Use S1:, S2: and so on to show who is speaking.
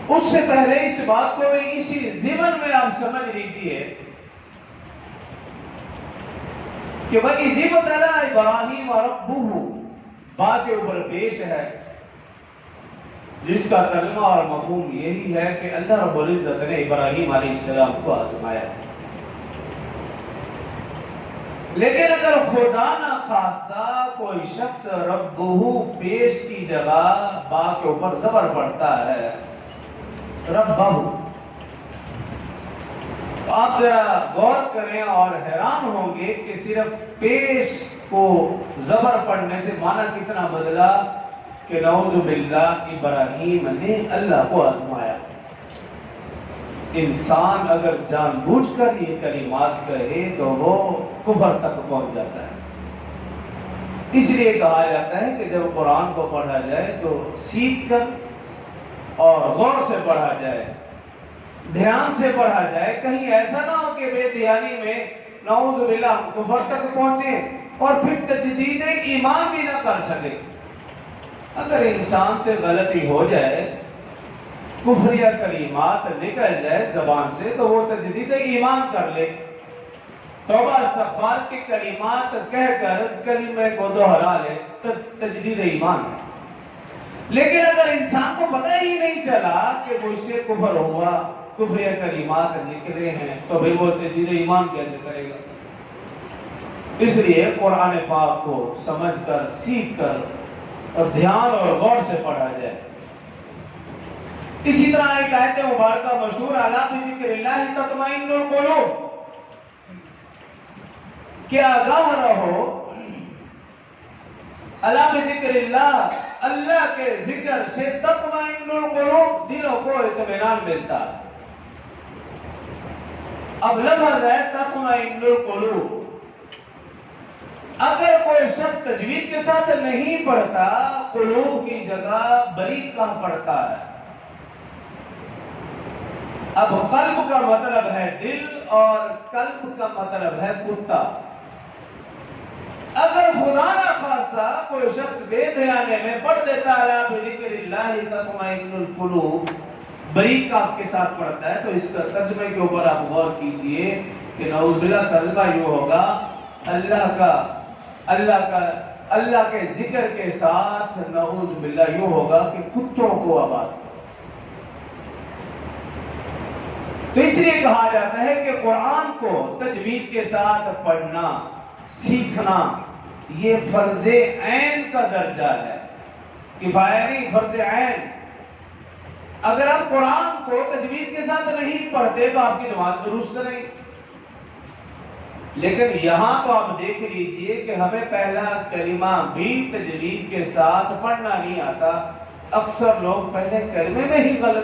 S1: اس سے پہلے اس بات کو بھی اسی ضمن میں آپ سمجھ لیجئے کہ وَإِذِ ابْتَلَىٰ إِبْرَاهِيمَ رَبُّهُ بات کے اوپر پیش ہے، جس کا ترجمہ اور مفہوم یہی ہے کہ اللہ رب العزت نے ابراہیم علیہ السلام کو آزمایا۔ لیکن اگر خدا نہ خواستہ کوئی شخص ربہ پیش کی جگہ با کے اوپر زبر پڑتا ہے، ربہ، تو آپ ذرا غور کریں اور حیران ہوں گے کہ صرف پیش کو زبر پڑھنے سے معنی کتنا بدلا کہ نعوذ باللہ ابراہیم نے اللہ کو آزمایا۔ انسان اگر جان بوجھ کر یہ کلمات کہے تو وہ کفر تک پہنچ جاتا ہے۔ اس لیے کہا جاتا ہے کہ جب قرآن کو پڑھا جائے تو سیکھ کر اور غور سے پڑھا جائے، دھیان سے پڑھا جائے، کہیں ایسا نہ ہو کہ بے دھیانی میں نعوذ باللہ ہم کفر تک پہنچیں اور پھر تجدید ایمان بھی نہ کر سکے۔ اگر انسان سے غلطی ہو جائے، کفریہ کلمات نکل جائے زبان سے، تو وہ تجدید ایمان کر لے، توبہ استغفار کے کلمات کہہ کر کلمے کو دوہرا لے، تجدید ایمان ہے۔ لیکن اگر انسان کو پتہ ہی نہیں چلا کہ مجھ سے کفر ہوا، کفریہ کلمات نکلے ہیں، تو پھر وہ تجدید ایمان کیسے کرے گا؟ اس لیے قرآن پاک کو سمجھ کر، سیکھ کر اور دھیان اور غور سے پڑھا جائے۔ اسی طرح ایک آیت مبارکہ مشہور الا بذکر اللہ تطمئن القلوب، کہ آگاہ رہو، الا بذکر اللہ، اللہ کے ذکر سے تطمئن القلوب، دلوں کو اطمینان ملتا ہے۔ اب لفظ ہے تطمئن القلوب۔ اگر کوئی شخص تجوید کے ساتھ نہیں پڑھتا، قلوب کی جگہ بریک کا پڑھتا ہے۔ اب قلب کا مطلب ہے دل اور قلب کا مطلب ہے کتا۔ اگر خدا نہ خواستہ کوئی شخص بے دھیانے میں پڑھ دیتا الا بذکر اللہ تطمئن القلوب، بریک کاف کے ساتھ پڑھتا ہے، تو اس کا ترجمے کے اوپر آپ غور کیجئے کہ نعوذ باللہ ترجمہ یوں ہوگا، اللہ کے ذکر کے ساتھ نعوذ باللہ یوں ہوگا کہ کتوں کو آباد کرو۔ تو اس لیے کہا جاتا ہے کہ قرآن کو تجوید کے ساتھ پڑھنا، سیکھنا، یہ فرض عین کا درجہ ہے، کفایہ نہیں، فرض عین۔ اگر آپ قرآن کو تجوید کے ساتھ نہیں پڑھتے تو آپ کی نماز درست نہیں۔ لیکن یہاں تو آپ دیکھ لیجئے کہ ہمیں پہلا کلمہ بھی تجوید کے ساتھ پڑھنا نہیں آتا، اکثر لوگ پہلے کلمے میں ہی غلط